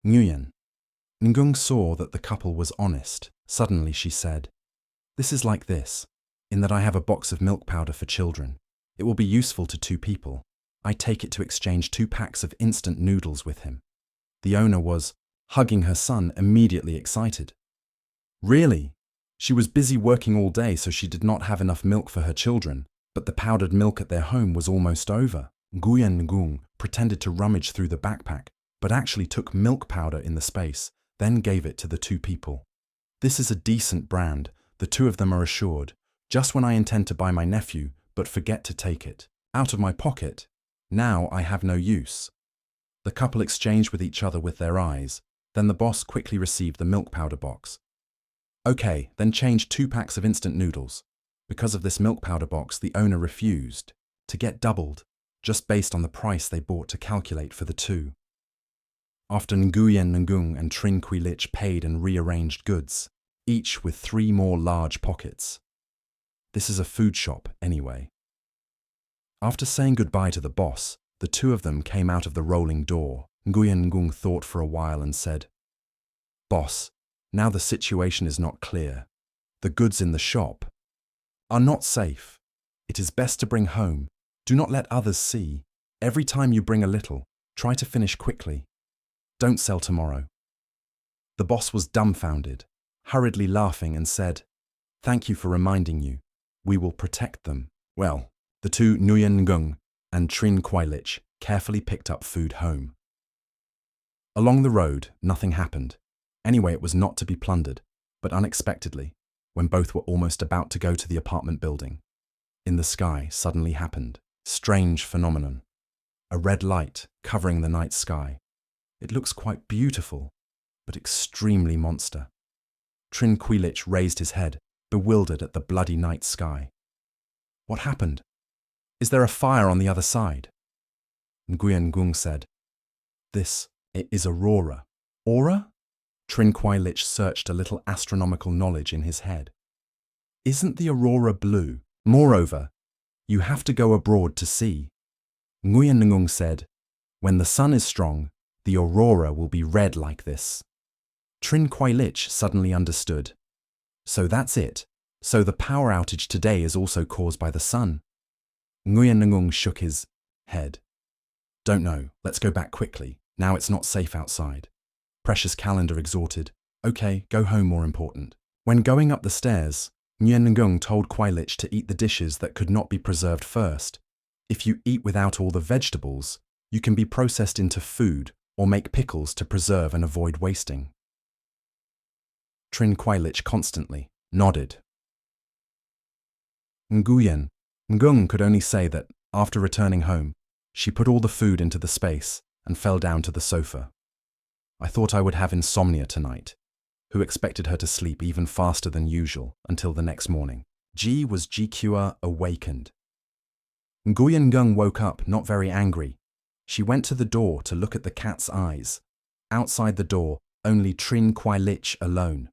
Nguyen. Ngung saw that the couple was honest. Suddenly she said, "This is like this, in that I have a box of milk powder for children. It will be useful to 2 people. I take it to exchange 2 packs of instant noodles with him." The owner was, hugging her son, immediately excited. Really? She was busy working all day, so she did not have enough milk for her children, but the powdered milk at their home was almost over. Nguyen Ngung pretended to rummage through the backpack, but actually took milk powder in the space, then gave it to the 2 people. "This is a decent brand," the 2 of them are assured. "Just when I intend to buy my nephew, but forget to take it. Out of my pocket. Now I have no use." The couple exchanged with each other with their eyes. Then the boss quickly received the milk powder box. "Okay, then change 2 packs of instant noodles." Because of this milk powder box, the owner refused to get doubled, just based on the price they bought to calculate for the 2. After Nguyen Ngung and Trin Quy Lich paid and rearranged goods, each with 3 more large pockets. This is a food shop, anyway. After saying goodbye to the boss, the 2 of them came out of the rolling door. Nguyen Ngung thought for a while and said, "Boss, now the situation is not clear. The goods in the shop are not safe. It is best to bring home. Do not let others see. Every time you bring a little, try to finish quickly. Don't sell tomorrow." The boss was dumbfounded, hurriedly laughing, and said, "Thank you for reminding you. We will protect them." Well, the 2 Nguyen Ngung and Trin Quy Lich carefully picked up food home. Along the road, nothing happened. Anyway, it was not to be plundered, but unexpectedly, when both were almost about to go to the apartment building, in the sky suddenly happened. Strange phenomenon. A red light covering the night sky. It looks quite beautiful, but extremely monster. Trin Quy Lich raised his head, bewildered at the bloody night sky. "What happened? Is there a fire on the other side?" Nguyen Ngung said, It is Aurora." "Aura?" Trin Quy Lich searched a little astronomical knowledge in his head. "Isn't the aurora blue? Moreover, you have to go abroad to see." Nguyen Ngung said, "When the sun is strong, the aurora will be red like this." Trin Quy Lich suddenly understood. "So that's it. So the power outage today is also caused by the sun." Nguyen Ngung shook his head. "Don't know. Let's go back quickly. Now it's not safe outside." Precious Calendar exhorted, "Okay, go home, more important." When going up the stairs, Nguyen Ngung told Quy Lich to eat the dishes that could not be preserved first. If you eat without all the vegetables, you can be processed into food or make pickles to preserve and avoid wasting. Trin Quy Lich constantly nodded. Nguyen Ngung could only say that, after returning home, she put all the food into the space and fell down to the sofa. "I thought I would have insomnia tonight." Who expected her to sleep even faster than usual until the next morning. Ji was GQer awakened. Nguyen Ngung woke up not very angry. She went to the door to look at the cat's eyes. Outside the door, only Trin Quy Lich alone.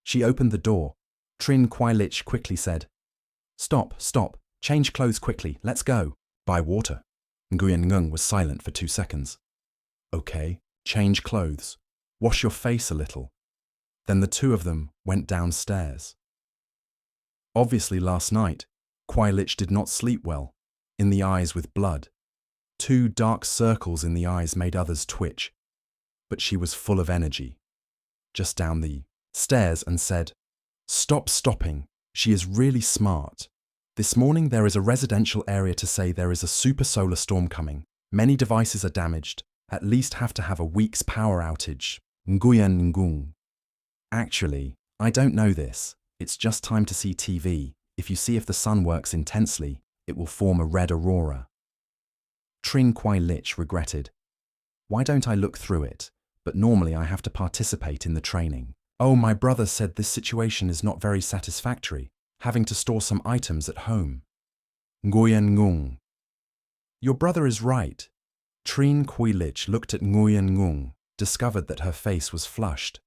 She opened the door. Trin Quy Lich quickly said, Stop, change clothes quickly, let's go." "Buy water." Nguyen Ngung was silent for 2 seconds. "Okay, change clothes. Wash your face a little." Then the 2 of them went downstairs. Obviously last night, Quy Lich did not sleep well, in the eyes with blood. 2 dark circles in the eyes made others twitch. But she was full of energy. Just down the stairs and said, "Stop stopping. She is really smart. This morning there is a residential area to say there is a super solar storm coming. Many devices are damaged. At least have to have a week's power outage." Nguyen Ngung. "Actually, I don't know this. It's just time to see TV. If you see if the sun works intensely, it will form a red aurora." Trin Quy Lich regretted. "Why don't I look through it? But normally I have to participate in the training." "Oh, my brother said this situation is not very satisfactory, having to store some items at home." Nguyen Ngung. "Your brother is right." Trin Quy Lich looked at Nguyen Ngung, discovered that her face was flushed.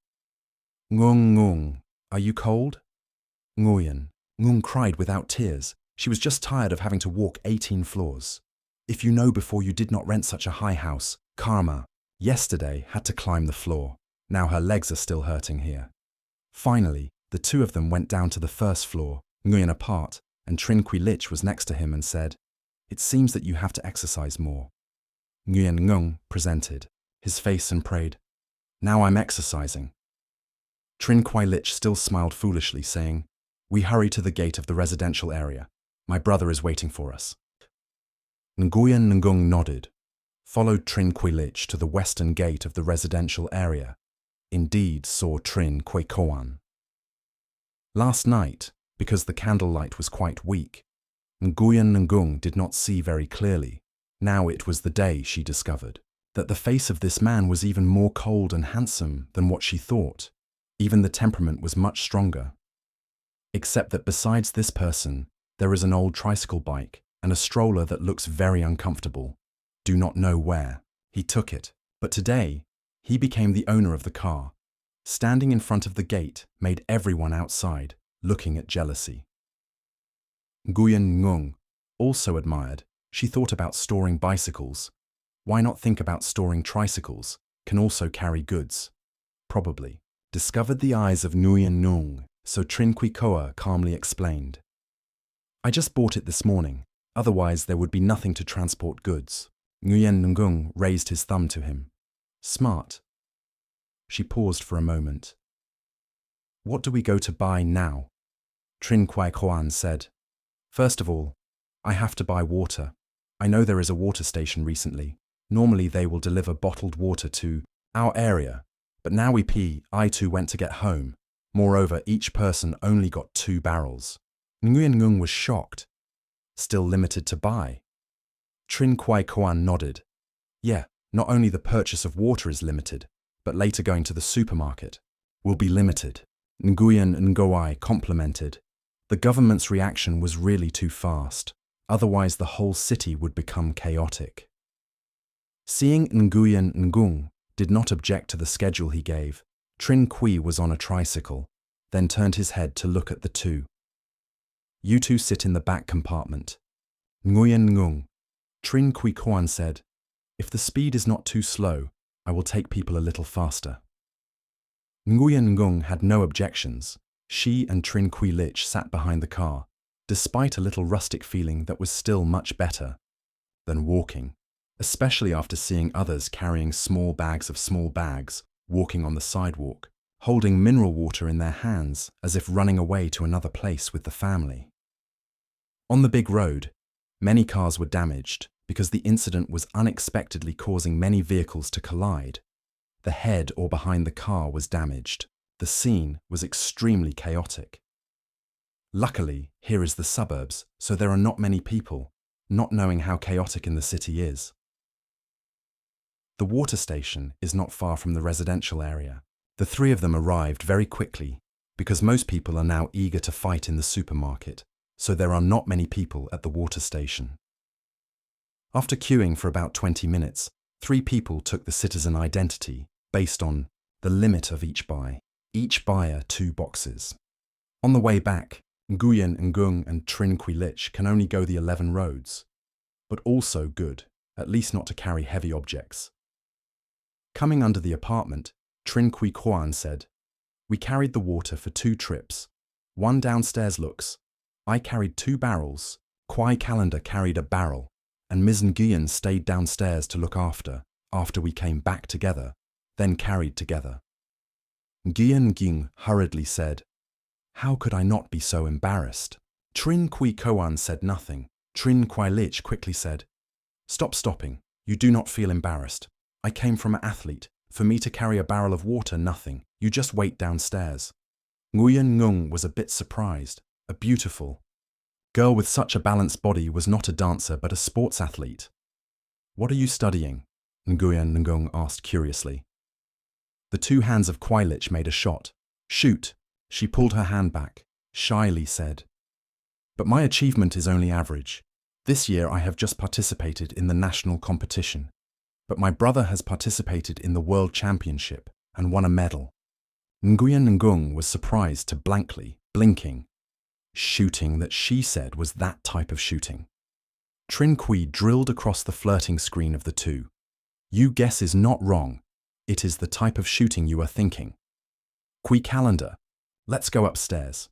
"Ngung Ngung, are you cold?" Nguyen Ngung cried without tears. She was just tired of having to walk 18 floors. "If you know before you did not rent such a high house, karma. Yesterday had to climb the floor. Now her legs are still hurting here. Finally, the two of them went down to the first floor, Nguyen apart, and Trinh Quy Lich was next to him and said, "It seems that you have to exercise more." Nguyen Ngung presented his face and prayed, "Now I'm exercising." Trinh Quy Lich still smiled foolishly, saying, "We hurry to the gate of the residential area. My brother is waiting for us." Nguyen Ngung nodded, followed Trinh Quy Lich to the western gate of the residential area, indeed saw Trinh Quy Koan. Last night, because the candlelight was quite weak, Nguyen Ngung did not see very clearly. Now it was the day she discovered that the face of this man was even more cold and handsome than what she thought. Even the temperament was much stronger. Except that besides this person, there is an old tricycle bike and a stroller that looks very uncomfortable. Do not know where. He took it, but today, he became the owner of the car. Standing in front of the gate made everyone outside looking at jealousy. Nguyen Ngung also admired. She thought about storing bicycles. Why not think about storing tricycles? Can also carry goods. Probably. Discovered the eyes of Nguyen Ngung, so Trinh Quy Koa calmly explained, "I just bought it this morning. Otherwise there would be nothing to transport goods." Nguyen Ngung raised his thumb to him. "Smart." She paused for a moment. "What do we go to buy now?" Trinh Quy Koan said, "First of all, I have to buy water. I know there is a water station recently. Normally they will deliver bottled water to our area, but now I too went to get home. Moreover, each person only got 2 barrels. Nguyen Ngung was shocked. Still limited to buy? Trinh Quy Koan nodded. Yeah, not only the purchase of water is limited, but later going to the supermarket will be limited. Nguyen Nguai complimented. The government's reaction was really too fast. Otherwise the whole city would become chaotic. Seeing Nguyen Ngung did not object to the schedule he gave, Trinh Quy was on a tricycle, then turned his head to look at the two. "You two sit in the back compartment." Nguyen Ngung. Trinh Quy Koan said, "If the speed is not too slow, I will take people a little faster." Nguyen Ngung had no objections. She and Trinh Quy Lich sat behind the car, despite a little rustic feeling that was still much better than walking, especially after seeing others carrying small bags walking on the sidewalk, holding mineral water in their hands as if running away to another place with the family. On the big road, many cars were damaged because the incident was unexpectedly causing many vehicles to collide. The head or behind the car was damaged. The scene was extremely chaotic. Luckily, here is the suburbs, so there are not many people, not knowing how chaotic in the city is. The water station is not far from the residential area. The three of them arrived very quickly because most people are now eager to fight in the supermarket, so there are not many people at the water station. After queuing for about 20 minutes, 3 people took the citizen identity based on the limit of each buy. Each buyer 2 boxes. On the way back, Nguyen Ngung and Trinh Quy Lich can only go the 11 roads, but also good, at least not to carry heavy objects. Coming under the apartment, Trinh Quy Koan said, "We carried the water for 2 trips. One downstairs looks. I carried 2 barrels, Kwai Calendar carried a barrel, and Ms. Nguyen stayed downstairs to look after we came back together, then carried together." Nguyen Ngung hurriedly said, "How could I not be so embarrassed?" Trinh Quy Koan said nothing. Trinh Quy Lich quickly said, Stopping. You do not feel embarrassed. I came from an athlete. For me to carry a barrel of water, nothing. You just wait downstairs." Nguyen Ngung was a bit surprised. A beautiful girl with such a balanced body was not a dancer but a sports athlete. "What are you studying?" Nguyen Ngung asked curiously. The 2 hands of Quy Lich made a shot. "Shoot." She pulled her hand back, shyly said, "But my achievement is only average. This year I have just participated in the national competition, but my brother has participated in the World Championship and won a medal." Nguyen Ngung was surprised to blankly, blinking. Shooting that she said was that type of shooting. Trinh Quy drilled across the flirting screen of the two. You guess is not wrong. It is the type of shooting you are thinking. Qui calendar. Let's go upstairs.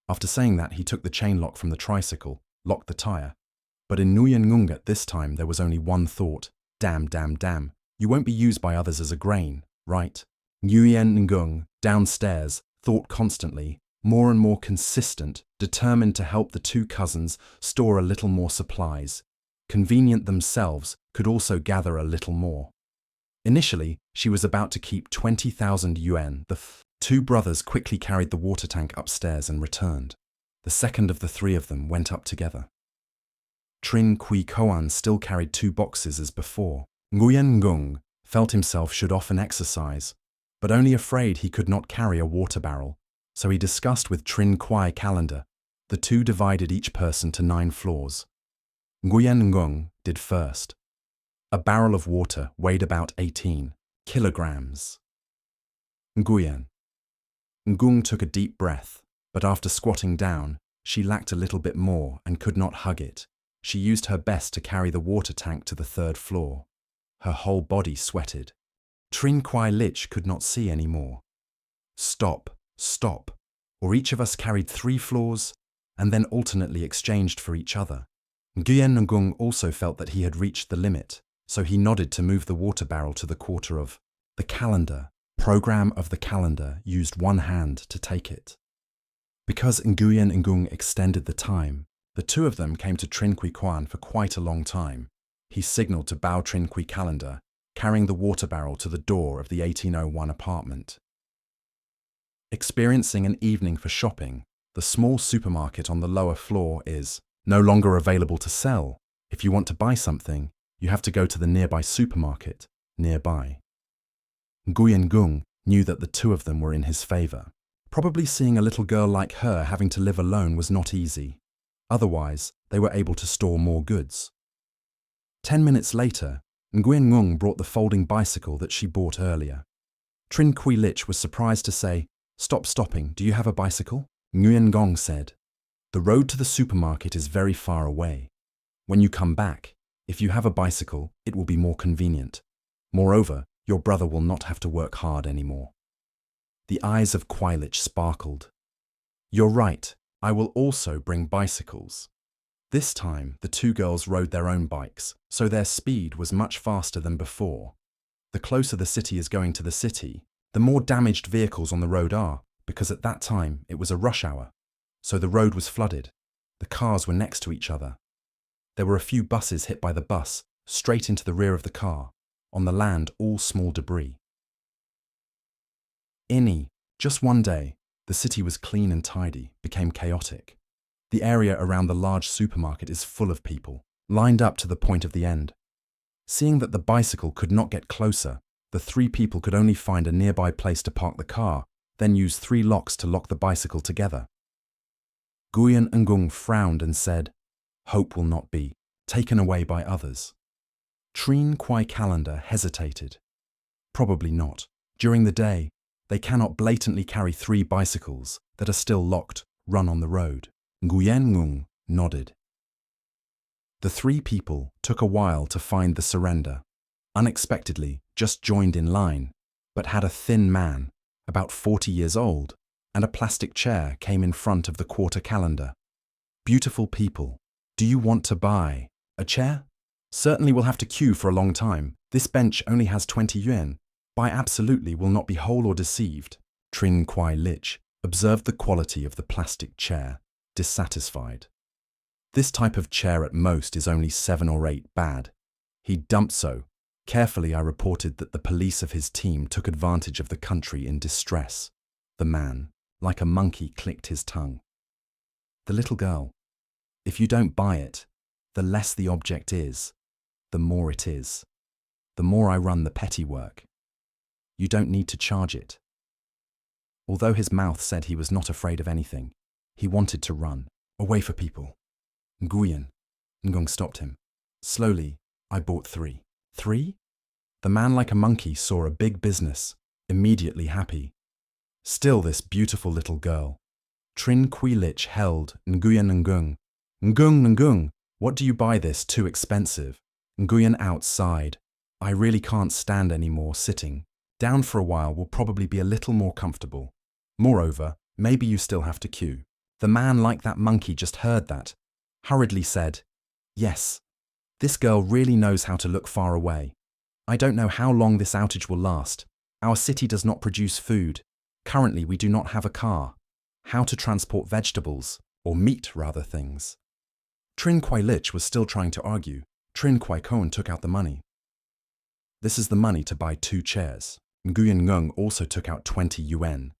After saying that, he took the chain lock from the tricycle, locked the tire. But in Nguyen Ngung at this time there was only one thought. Damn, damn, damn. You won't be used by others as a grain, right? Nguyen Ngung, downstairs, thought constantly, more and more consistent, determined to help the two cousins store a little more supplies. Convenient themselves, could also gather a little more. Initially, she was about to keep 20,000 yuan. The two brothers quickly carried the water tank upstairs and returned. The second of the three of them went up together. Trin Kui Koan still carried 2 boxes as before. Nguyen Ngung felt himself should often exercise, but only afraid he could not carry a water barrel, so he discussed with Trin Kui calendar. The two divided each person to 9 floors. Nguyen Ngung did first. A barrel of water weighed about 18 kilograms. Nguyen Ngung took a deep breath, but after squatting down, she lacked a little bit more and could not hug it. She used her best to carry the water tank to the 3rd floor. Her whole body sweated. Trin Kui Lich could not see any more. Stop, stop, or each of us carried 3 floors and then alternately exchanged for each other. Nguyen Ngung also felt that he had reached the limit, so he nodded to move the water barrel to the quarter of the calendar. Program of the calendar used one hand to take it. Because Nguyen Ngung extended the time, the two of them came to Trin Kui Kwan for quite a long time. He signaled to Bao Trin Kui calendar, carrying the water barrel to the door of the 1801 apartment. Experiencing an evening for shopping, the small supermarket on the lower floor is no longer available to sell. If you want to buy something, you have to go to the nearby supermarket, nearby. Nguyen Ngung knew that the two of them were in his favor. Probably seeing a little girl like her having to live alone was not easy. Otherwise, they were able to store more goods. 10 minutes later, Nguyen Ngung brought the folding bicycle that she bought earlier. Trin Kui Lich was surprised to say, "Stop stopping, do you have a bicycle?" Nguyen Ngung said, "The road to the supermarket is very far away. When you come back, if you have a bicycle, it will be more convenient. Moreover, your brother will not have to work hard anymore." The eyes of Kui Lich sparkled. "You're right, I will also bring bicycles." This time, the two girls rode their own bikes, so their speed was much faster than before. The closer the city is going to the city, the more damaged vehicles on the road are, because at that time it was a rush hour, so the road was flooded. The cars were next to each other. There were a few buses hit by the bus, straight into the rear of the car. On the land, all small debris. Just one day, the city was clean and tidy, became chaotic. The area around the large supermarket is full of people, lined up to the point of the end. Seeing that the bicycle could not get closer, the 3 people could only find a nearby place to park the car, then use 3 locks to lock the bicycle together. Nguyen Ngung frowned and said, "Hope will not be taken away by others." Trin Kui calendar hesitated. Probably not. During the day, they cannot blatantly carry 3 bicycles that are still locked, run on the road. Nguyen Ngung nodded. The 3 people took a while to find the surrender. Unexpectedly, just joined in line, but had a thin man, about 40 years old, and a plastic chair came in front of the quarter calendar. "Beautiful people, do you want to buy a chair? Certainly will have to queue for a long time. This bench only has 20 yuan. Buy absolutely will not be whole or deceived." Trin Kui Lich observed the quality of the plastic chair, dissatisfied. This type of chair at most is only 7 or 8 bad. He dumped so. Carefully I reported that the police of his team took advantage of the country in distress. The man, like a monkey, clicked his tongue. The little girl, "If you don't buy it, the less the object is, the more it is. The more I run the petty work. You don't need to charge it." Although his mouth said he was not afraid of anything, he wanted to run, away for people. Nguyen Ngung stopped him. "Slowly, I bought 3. 3? The man like a monkey saw a big business, immediately happy. Still this beautiful little girl. Trin Kui Lich held Nguyen Ngung. "Ngung, what do you buy this? Too expensive." Nguyen outside. I really can't stand any more sitting. Down for a while will probably be a little more comfortable. Moreover, maybe you still have to queue. The man like that monkey just heard that. Hurriedly said, yes, this girl really knows how to look far away. I don't know how long this outage will last. Our city does not produce food. Currently, we do not have a car. How to transport vegetables, or meat rather things. Trin Kwai Lich was still trying to argue. Trin Kwai Koan took out the money. This is the money to buy 2 chairs. Nguyen Ngung also took out 20 yuan.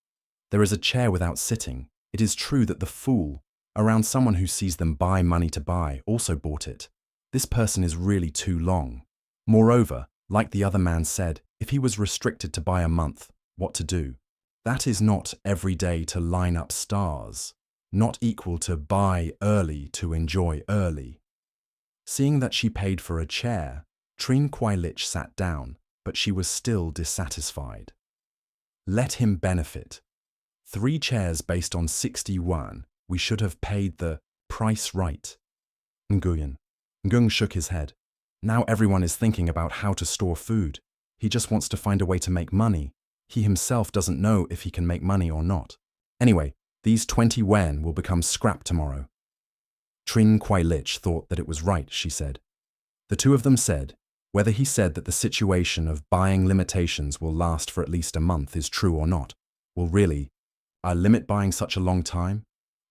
There is a chair without sitting. It is true that the fool, around someone who sees them buy money to buy, also bought it. This person is really too long. Moreover, like the other man said, if he was restricted to buy a month, what to do? That is not every day to line up stars, not equal to buy early to enjoy early. Seeing that she paid for a chair, Trin Kwai Lich sat down, but she was still dissatisfied. Let him benefit. 3 chairs based on 60 yuan, we should have paid the price right. Nguyen. Ngung shook his head. Now everyone is thinking about how to store food. He just wants to find a way to make money. He himself doesn't know if he can make money or not. Anyway, these 20 yuan will become scrap tomorrow. Trin Kwai Lich thought that it was right, she said. The two of them said, whether he said that the situation of buying limitations will last for at least a month is true or not. Well, really, I limit buying such a long time?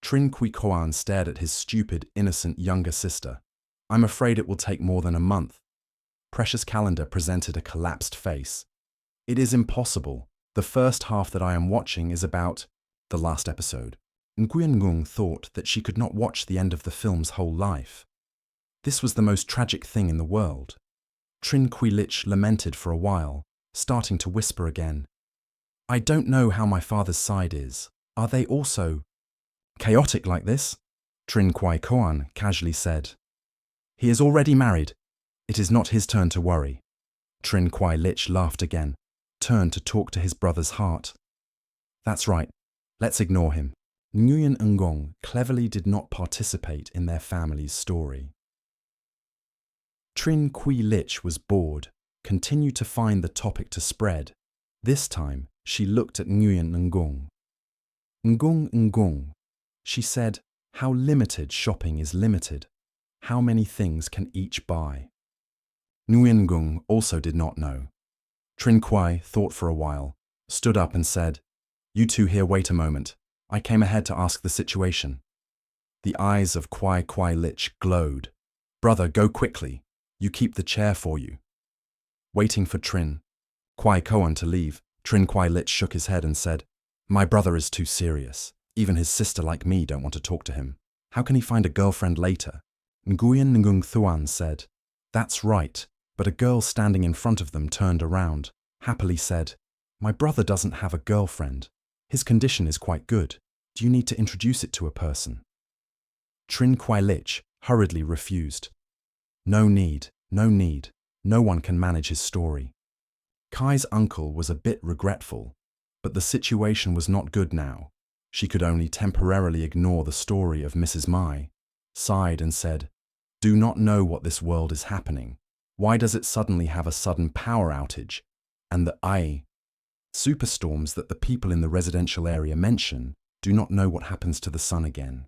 Trin Kwai Koan stared at his stupid, innocent younger sister. I'm afraid it will take more than a month. Precious Calendar presented a collapsed face. It is impossible. The first half that I am watching is about the last episode. Nguyen Ngung thought that she could not watch the end of the film's whole life. This was the most tragic thing in the world. Trin Kwai Lich lamented for a while, starting to whisper again. I don't know how my father's side is. Are they also chaotic like this? Trin Kwai Koan casually said. He is already married. It is not his turn to worry. Trin Kwai Lich laughed again, turned to talk to his brother's heart. That's right. Let's ignore him. Nguyen Ngong cleverly did not participate in their family's story. Trin Kwai Lich was bored, continued to find the topic to spread. This time, she looked at Nguyen Ngong. Ngong, she said, how limited shopping is limited. How many things can each buy? Nguyen Ngong also did not know. Trin Kwai thought for a while, stood up and said, You two here wait a moment. I came ahead to ask the situation. The eyes of Kwai Kwai Lich glowed. Brother, go quickly. You keep the chair for you. Waiting for Trin Kwai Koan to leave, Trin Kwai Lich shook his head and said, My brother is too serious. Even his sister like me don't want to talk to him. How can he find a girlfriend later? Nguyen Ngung Thuan said, That's right, but a girl standing in front of them turned around, happily said, My brother doesn't have a girlfriend. His condition is quite good. Do you need to introduce it to a person? Trin Kwai Lich hurriedly refused. No need. No one can manage his story. Kai's uncle was a bit regretful, but the situation was not good now. She could only temporarily ignore the story of Mrs. Mai, sighed and said, Do not know what this world is happening. Why does it suddenly have a sudden power outage? And the superstorms that the people in the residential area mention do not know what happens to the sun again.